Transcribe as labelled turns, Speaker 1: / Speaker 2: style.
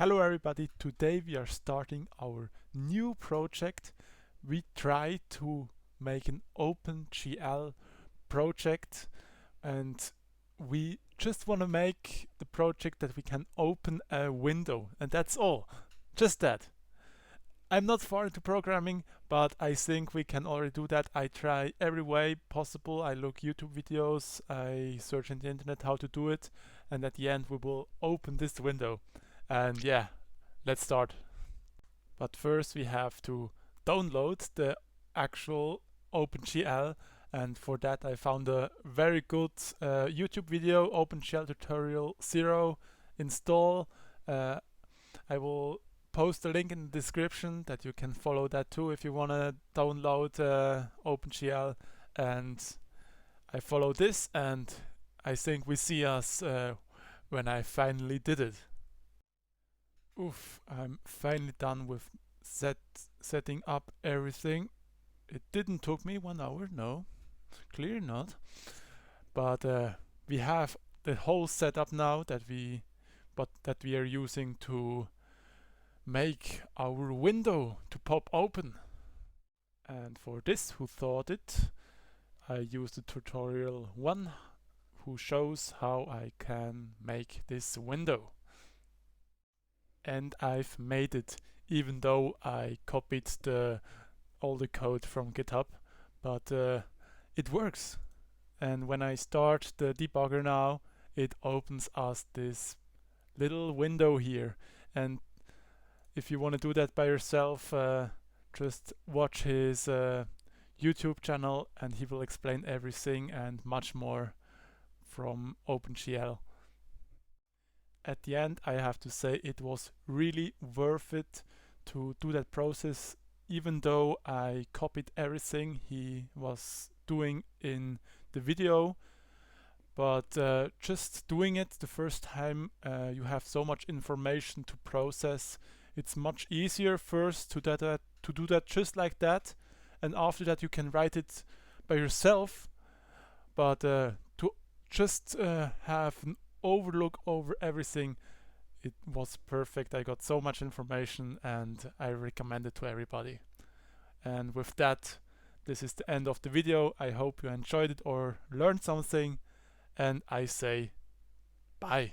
Speaker 1: Hello everybody, today we are starting our new project. We try to make an OpenGL project and we just want to make the project that we can open a window, and that's all. Just that. I'm not far into programming, but I think we can already do that. I try every way possible. I look YouTube videos, I search in the internet how to do it, and at the end we will open this window. And yeah, let's start. But first we have to download the actual OpenGL, and for that I found a very good YouTube video, OpenGL tutorial 0 install. I will post a link in the description that you can follow that too if you want to download OpenGL. And I follow this, and I think we see us when I finally did it. Oof, I'm finally done with setting up everything. It didn't took me 1 hour, no, clearly not. But we have the whole setup now that we are using to make our window to pop open. And for this, who thought it, I used the tutorial 1 who shows how I can make this window. And I've made it, even though I copied all the code from GitHub, but it works. And when I start the debugger now, it opens us this little window here. And if you want to do that by yourself, just watch his YouTube channel and he will explain everything and much more from OpenGL. At the end, I have to say it was really worth it to do that process, even though I copied everything he was doing in the video. But just doing it the first time, you have so much information to process. It's much easier first to do that just like that, and after that you can write it by yourself. But to just have an overlook over everything, it was perfect. I got so much information and I recommend it to everybody. And with that, this is the end of the video. I hope you enjoyed it or learned something, and I say bye.